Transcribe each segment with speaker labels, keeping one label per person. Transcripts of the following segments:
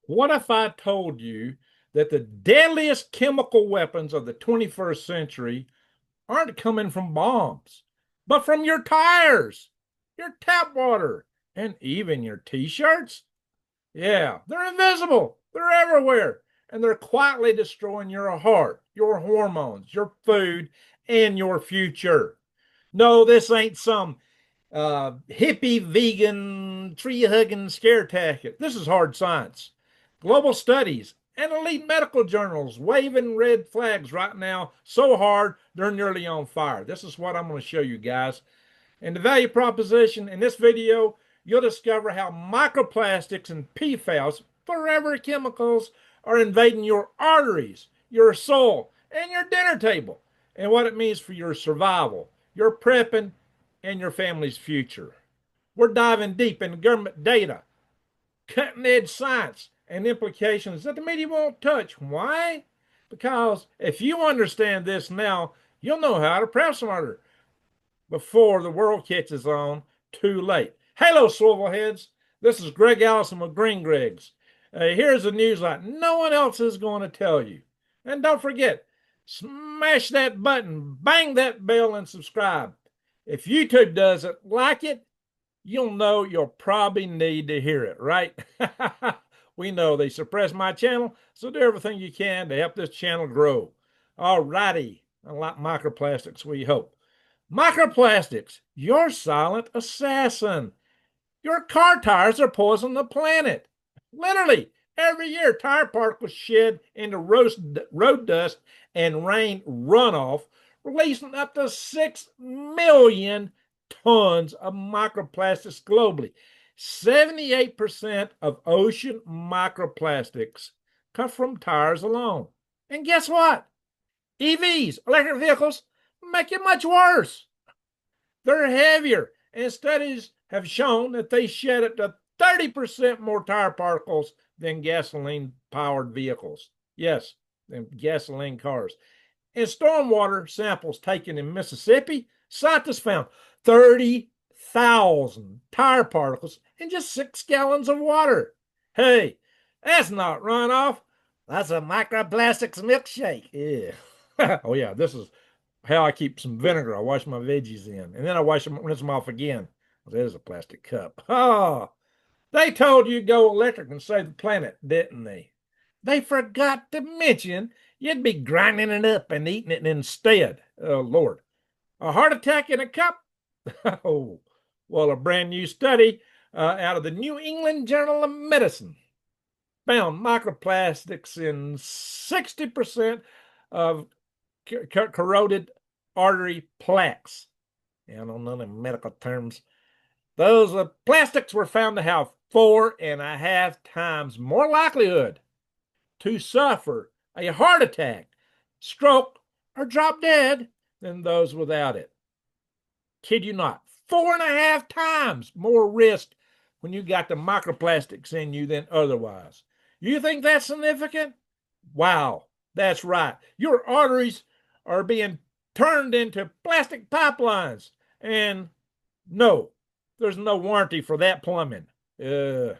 Speaker 1: What if I told you that the deadliest chemical weapons of the 21st century aren't coming from bombs, but from your tires, your tap water, and even your t-shirts? Yeah, they're invisible. They're everywhere. And they're quietly destroying your heart, your hormones, your food, and your future. No, this ain't some hippie, vegan, tree hugging scare tactic. This is hard science. Global studies and elite medical journals waving red flags right now so hard they're nearly on fire. This is what I'm going to show you guys. In the value proposition in this video, you'll discover how microplastics and PFAS, forever chemicals, are invading your arteries, your soul, and your dinner table, and what it means for your survival, your prepping, and your family's future. We're diving deep into government data, cutting edge science, and implications that the media won't touch. Why? Because if you understand this now, you'll know how to prep smarter before the world catches on too late. Hello, swivel heads. This is Greg Allison with Green Gregs. Here's the news like no one else is going to tell you. And don't forget, smash that button, bang that bell, and subscribe. If YouTube doesn't like it, you'll know you'll probably need to hear it, right? We know they suppress my channel, so do everything you can to help this channel grow. All righty, unlike microplastics, we hope. Microplastics, your silent assassin. Your car tires are poisoning the planet. Literally, every year, tire particles shed into road dust and rain runoff, releasing up to 6 million tons of microplastics globally. 78% of ocean microplastics come from tires alone. And guess what? EVs, electric vehicles, make it much worse. They're heavier, and studies have shown that they shed up to 30% more tire particles than gasoline powered vehicles. Yes, than gasoline cars. In stormwater samples taken in Mississippi, scientists found 30,000 tire particles in just 6 gallons of water. Hey, that's not runoff. That's a microplastics milkshake. Yeah. Oh, yeah, this is how I keep some vinegar. I wash my veggies in, and then I rinse them off again. That is a plastic cup. Oh, they told you go electric and save the planet, didn't they? They forgot to mention you'd be grinding it up and eating it instead. Oh, Lord. A heart attack in a cup? Oh, well, a brand new study out of the New England Journal of Medicine found microplastics in 60% of corroded artery plaques. I don't know the medical terms. Those plastics were found to have 4.5 times more likelihood to suffer a heart attack, stroke, or drop dead than those without it. Kid you not, 4.5 times more risk when you got the microplastics in you than otherwise. You think that's significant? Wow, that's right. Your arteries are being turned into plastic pipelines. And no, there's no warranty for that plumbing. Let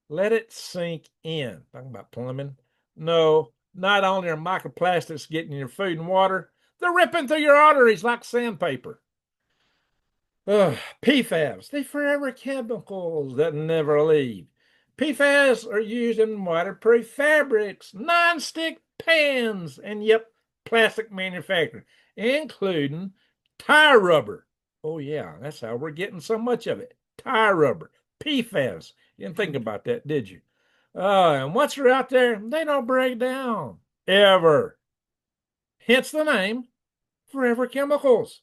Speaker 1: it sink in. Talking about plumbing. No, not only are microplastics getting in your food and water, they're ripping through your arteries like sandpaper. PFAS, the forever chemicals that never leave. PFAS are used in waterproof fabrics, non-stick pans, and yep, plastic manufacturing, including tire rubber. Oh, yeah, that's how we're getting so much of it. Tire rubber, PFAS. You didn't think about that, did you? And once they're out there, they don't break down ever. Hence the name Forever Chemicals.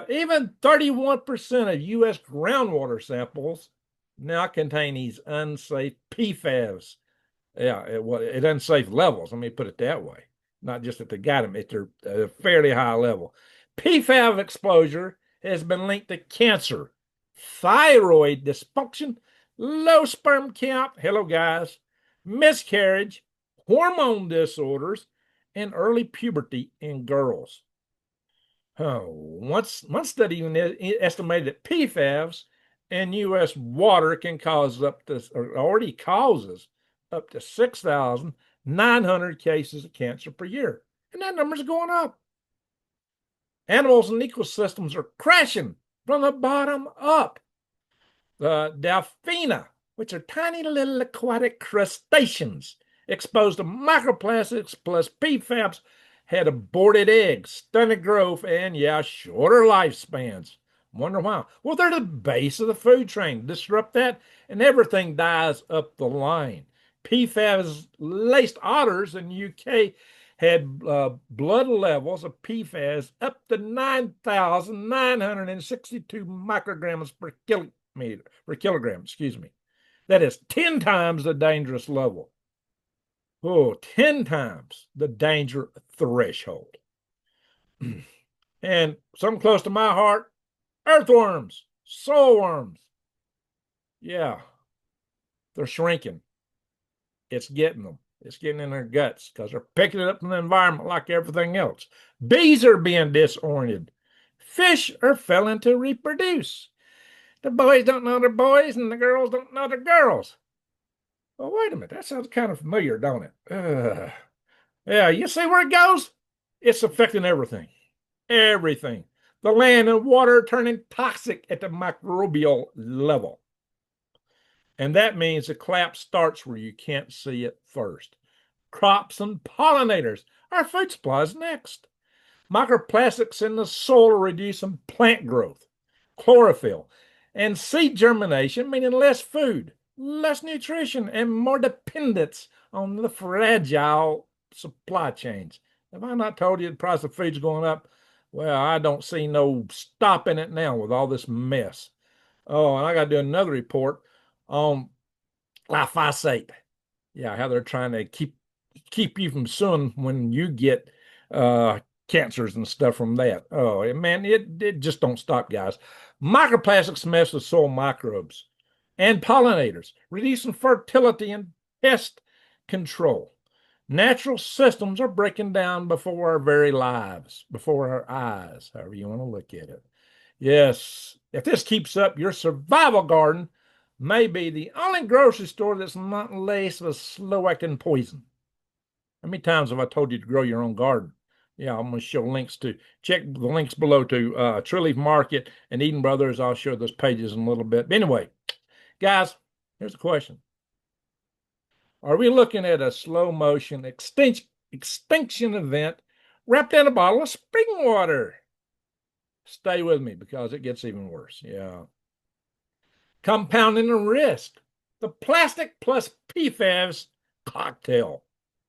Speaker 1: Even 31% of U.S. groundwater samples now contain these unsafe PFAS. Yeah, at unsafe levels. Let me put it that way. Not just that they got them at their fairly high level. PFAS exposure has been linked to cancer, thyroid dysfunction, low sperm count, hello guys, miscarriage, hormone disorders, and early puberty in girls. Oh, one study even estimated that PFAS in U.S. water can cause up to, or already causes, up to 6,900 cases of cancer per year. And that number's going up. Animals and ecosystems are crashing from the bottom up. The Delphina, which are tiny little aquatic crustaceans exposed to microplastics plus PFAS, had aborted eggs, stunted growth, and shorter lifespans. Wonder why? Well, they're the base of the food chain. Disrupt that, and everything dies up the line. PFAS laced otters in the UK had blood levels of PFAS up to 9,962 micrograms per kilogram, excuse me. That is 10 times the dangerous level. Oh, 10 times the danger threshold. And something close to my heart, earthworms, soil worms. Yeah, they're shrinking. It's getting them. It's getting in their guts because they're picking it up from the environment like everything else. Bees are being disoriented. Fish are failing to reproduce. The boys don't know their boys and the girls don't know their girls. Well, wait a minute. That sounds kind of familiar, don't it? Yeah, you see where it goes? It's affecting everything. Everything. The land and water are turning toxic at the microbial level. And that means the collapse starts where you can't see it first. Crops and pollinators. Our food supply is next. Microplastics in the soil are reducing plant growth, chlorophyll, and seed germination, meaning less food, less nutrition, and more dependence on the fragile supply chains. Have I not told you the price of food's going up? Well, I don't see no stopping it now with all this mess. Oh, and I got to do another report on glyphosate. Yeah, how they're trying to keep you from suing when you get cancers and stuff from that. Oh, man, it just don't stop, guys. Microplastics mess with soil microbes and pollinators, reducing fertility and pest control. Natural systems are breaking down before our very lives, before our eyes, however you want to look at it. Yes, if this keeps up, your survival garden may be the only grocery store that's not laced with slow-acting poison. How many times have I told you to grow your own garden? Yeah, I'm going to show links to, check the links below to Tree Leaf Market and Eden Brothers. I'll show those pages in a little bit. But anyway, guys, here's the question. Are we looking at a slow motion extinction event wrapped in a bottle of spring water? Stay with me because it gets even worse. Yeah. Compounding the risk. The plastic plus PFAS cocktail.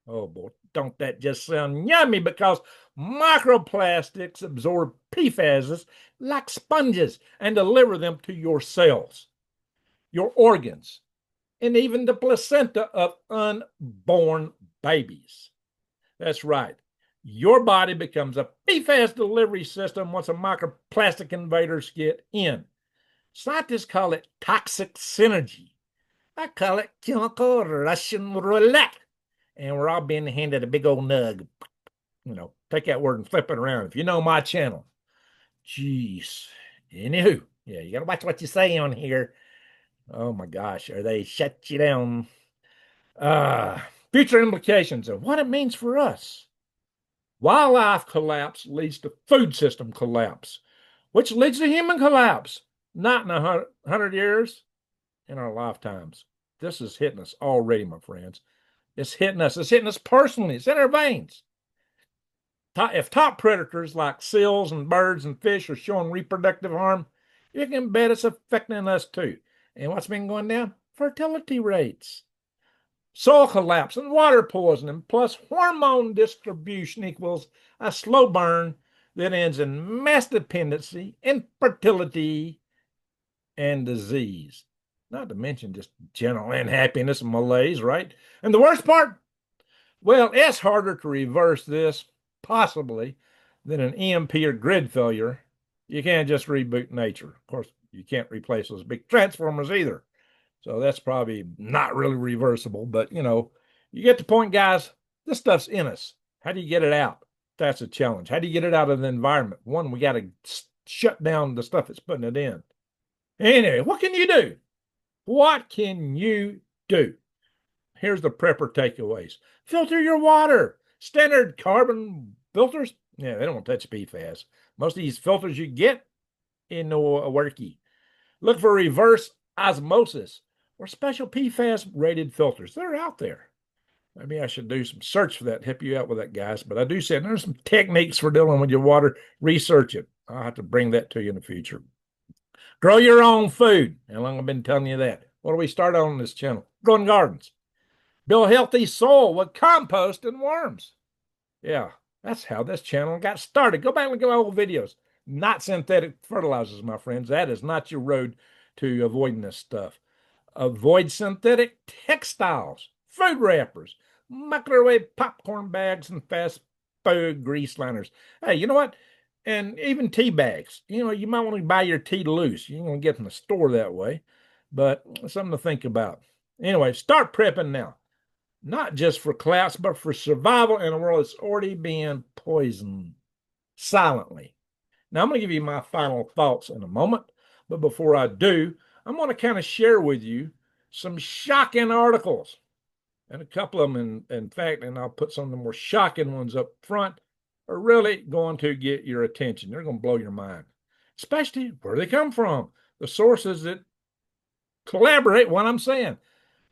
Speaker 1: Oh boy, don't that just sound yummy? Because microplastics absorb PFAS like sponges and deliver them to your cells, your organs, and even the placenta of unborn babies. That's right. Your body becomes a PFAS delivery system once a microplastic invaders get in. Scientists call it toxic synergy. I call it chemical Russian roulette. And we're all being handed a big old nug. You know, take that word and flip it around. If you know my channel. Jeez. Anywho, yeah, you got to watch what you say on here. Oh my gosh, or they shut you down. Future implications of what it means for us. Wildlife collapse leads to food system collapse, which leads to human collapse. Not in 100 years, in our lifetimes. This is hitting us already, my friends. It's hitting us. It's hitting us personally. It's in our veins. If top predators like seals and birds and fish are showing reproductive harm, you can bet it's affecting us too. And what's been going down? Fertility rates. Soil collapse and water poisoning plus hormone distribution equals a slow burn that ends in mass dependency, infertility, and disease. Not to mention just general unhappiness and malaise, right? And the worst part? Well, it's harder to reverse this, possibly, than an EMP or grid failure. You can't just reboot nature. Of course, you can't replace those big transformers either. So that's probably not really reversible. But, you know, you get the point, guys. This stuff's in us. How do you get it out? That's a challenge. How do you get it out of the environment? One, we got to shut down the stuff that's putting it in. Anyway, what can you do? What can you do? Here's the prepper takeaways. Filter your water. Standard carbon filters, yeah, they don't want to touch PFAS. Most of these filters you get in no worky. Look for reverse osmosis or special PFAS rated filters. They're out there. Maybe I should do some search for that, help you out with that, guys. But I do say there's some techniques for dealing with your water. Research it. I'll have to bring that to you in the future. Grow your own food. How long have I been telling you that? What do we start on this channel? Growing gardens. Build healthy soil with compost and worms. Yeah, that's how this channel got started. Go back and look at my old videos. Not synthetic fertilizers, my friends. That is not your road to avoiding this stuff. Avoid synthetic textiles, food wrappers, microwave popcorn bags, and fast food grease liners. Hey, you know what? And even tea bags. You know, you might want to buy your tea loose. You don't get from the store that way, but something to think about. Anyway, start prepping now. Not just for class, but for survival in a world that's already being poisoned silently. Now, I'm going to give you my final thoughts in a moment, but before I do, I'm going to kind of share with you some shocking articles, and a couple of them, in fact, and I'll put some of the more shocking ones up front, are really going to get your attention. They're going to blow your mind, especially where they come from, the sources that collaborate what I'm saying.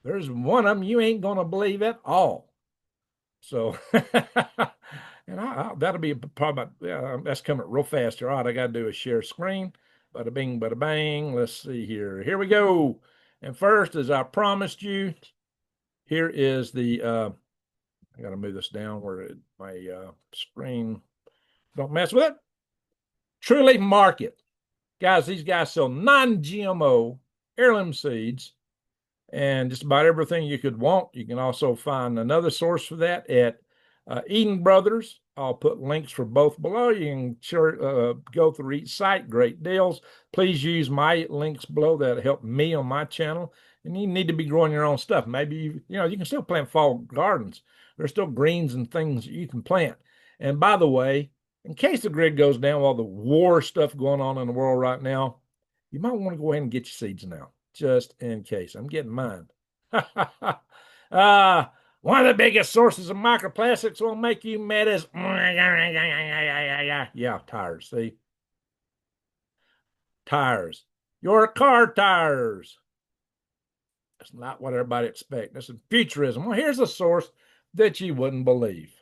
Speaker 1: There's one of them you ain't going to believe at all. So, and that'll be probably, that's coming real fast. All right, I got to do a share screen. Bada bing, bada bang. Let's see here. Here we go. And first, as I promised you, here is the, I got to move this down where my screen don't mess with it. Truly Market. Guys, these guys sell non-GMO heirloom seeds and just about everything you could want. You can also find another source for that at Eden Brothers. I'll put links for both below. You can go through each site. Great deals. Please use my links below. That'll help me on my channel. And you need to be growing your own stuff. Maybe you can still plant fall gardens. There's still greens and things that you can plant. And by the way, in case the grid goes down with all the war stuff going on in the world right now, you might want to go ahead and get your seeds now, just in case. I'm getting mine. One of the biggest sources of microplastics will make you mad as yeah, tires. See, tires. Your car tires. That's not what everybody expects. This is futurism. Well, here's a source that you wouldn't believe.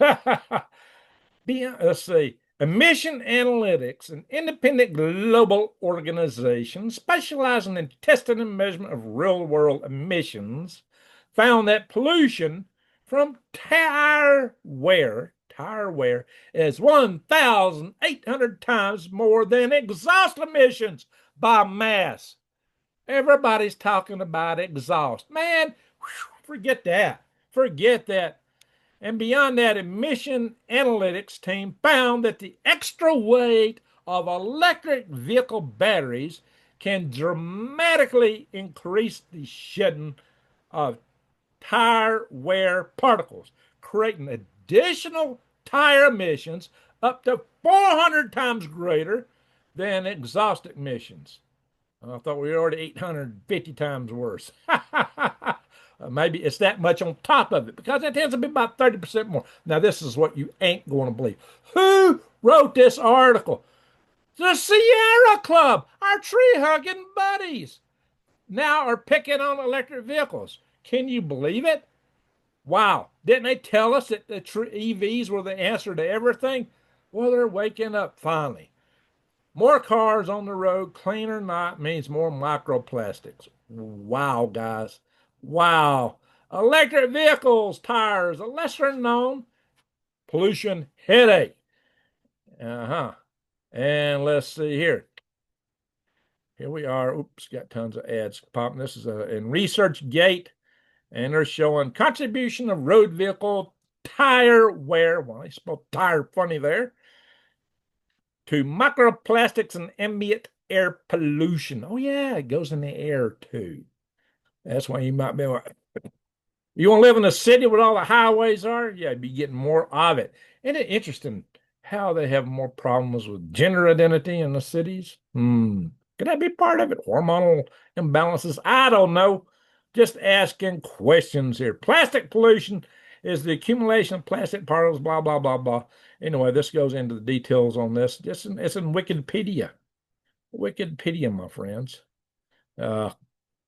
Speaker 1: Let's see. Emission Analytics, an independent global organization specializing in testing and measurement of real-world emissions, found that pollution from tire wear is 1,800 times more than exhaust emissions by mass. Everybody's talking about exhaust. Man, forget that. Forget that. And beyond that, Emission Analytics team found that the extra weight of electric vehicle batteries can dramatically increase the shedding of tire wear particles, creating additional tire emissions up to 400 times greater than exhaust emissions. I thought we were already 850 times worse. Maybe it's that much on top of it because it tends to be about 30% more. Now, this is what you ain't going to believe. Who wrote this article? The Sierra Club, our tree-hugging buddies, now are picking on electric vehicles. Can you believe it? Wow. Didn't they tell us that the EVs were the answer to everything? Well, they're waking up finally. More cars on the road, clean or not, means more microplastics. Wow, guys. Wow. Electric vehicles, tires, a lesser known pollution headache. And let's see here. Here we are. Oops, got tons of ads popping. This is in ResearchGate, and they're showing contribution of road vehicle tire wear. Well, they spelled tire funny there. To microplastics and ambient air pollution. Oh, yeah, it goes in the air too. That's why you might be like, you want to live in a city where all the highways are? Yeah, you'd be getting more of it. Isn't it interesting how they have more problems with gender identity in the cities? Could that be part of it? Hormonal imbalances? I don't know. Just asking questions here. Plastic pollution is the accumulation of plastic particles, blah, blah, blah, blah. Anyway, this goes into the details on this. It's in Wikipedia. Wikipedia, my friends. Uh,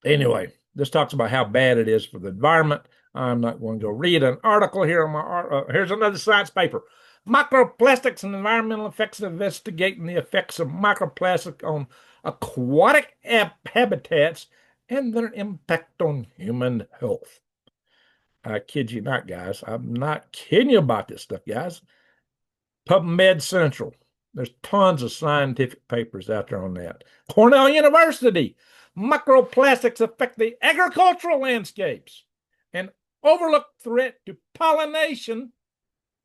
Speaker 1: anyway, this talks about how bad it is for the environment. I'm not going to go read an article here on my here's another science paper. Microplastics and environmental effects, investigating the effects of microplastic on aquatic habitats and their impact on human health. I kid you not, guys. I'm not kidding you about this stuff, guys. PubMed Central. There's tons of scientific papers out there on that. Cornell University. Microplastics affect the agricultural landscapes. An overlooked threat to pollination,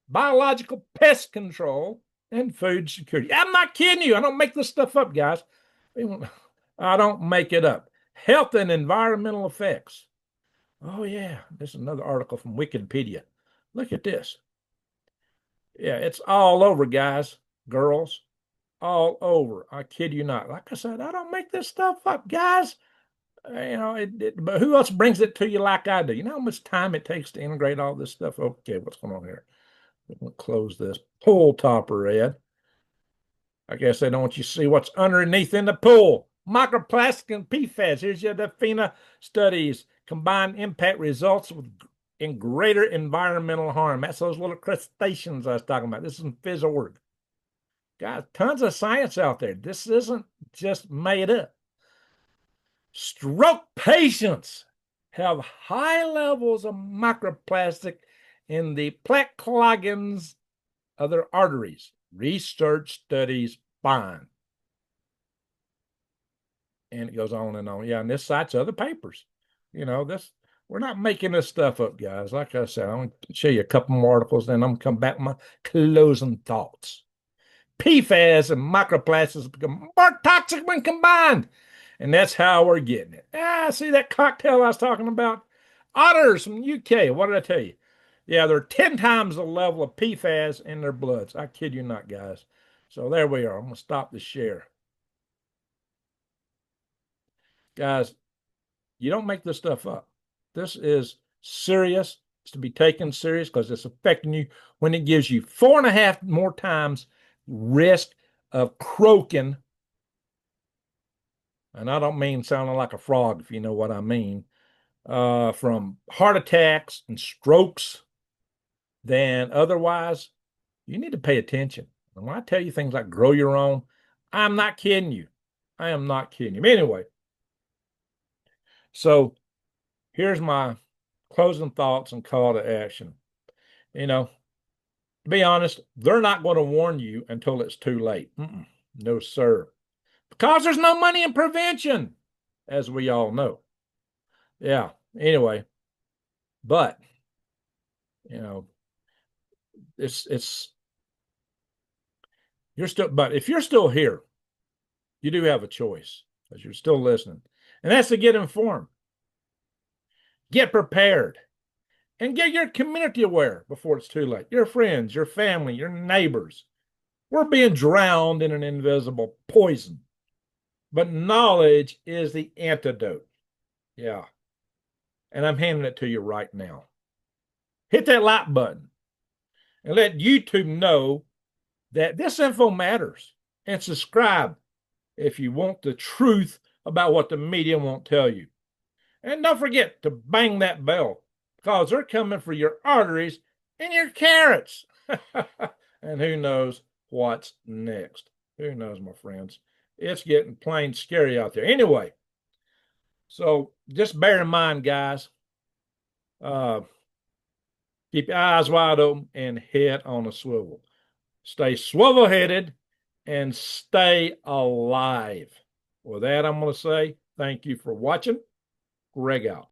Speaker 1: biological pest control, and food security. I'm not kidding you. I don't make this stuff up, guys. I don't make it up. Health and environmental effects. Oh, yeah. This is another article from Wikipedia. Look at this. Yeah, it's all over, guys, girls, all over. I kid you not. Like I said, I don't make this stuff up, guys. But who else brings it to you like I do? You know how much time it takes to integrate all this stuff? Okay, what's going on here? We'll close this pool topper, Ed. I guess they don't want you to see what's underneath in the pool. Microplastic and PFAS. Here's your DFINA studies. Combined impact results in greater environmental harm. That's those little crustaceans I was talking about. This is in PhysOrg. Guys, tons of science out there. This isn't just made up. Stroke patients have high levels of microplastic in the plaque cloggings of their arteries. Research studies find. And it goes on and on. Yeah, and this cites other papers. We're not making this stuff up, guys. Like I said, I'm going to show you a couple more articles, then I'm going to come back with my closing thoughts. PFAS and microplastics become more toxic when combined. And that's how we're getting it. See that cocktail I was talking about? Otters from UK. What did I tell you? Yeah, they're 10 times the level of PFAS in their bloods. I kid you not, guys. So there we are. I'm going to stop the share. Guys, you don't make this stuff up. This is serious. It's to be taken serious because it's affecting you when it gives you 4.5 more times risk of croaking. And I don't mean sounding like a frog, if you know what I mean, from heart attacks and strokes than otherwise. You need to pay attention. And when I tell you things like grow your own, I'm not kidding you. I am not kidding you. Anyway, so here's my closing thoughts and call to action. To be honest, they're not going to warn you until it's too late. No, sir. Because there's no money in prevention, as we all know. Yeah, anyway, but, but if you're still here, you do have a choice because you're still listening. And that's to get informed, get prepared, and get your community aware before it's too late. Your friends, your family, your neighbors. We're being drowned in an invisible poison. But knowledge is the antidote. Yeah. And I'm handing it to you right now. Hit that like button and let YouTube know that this info matters. And subscribe if you want the truth about what the media won't tell you. And don't forget to bang that bell because they're coming for your arteries and your carrots. And who knows what's next? Who knows, my friends? It's getting plain scary out there. Anyway, so just bear in mind, guys, keep your eyes wide open and head on a swivel. Stay swivel-headed and stay alive. With that, I'm going to say thank you for watching. Greg out.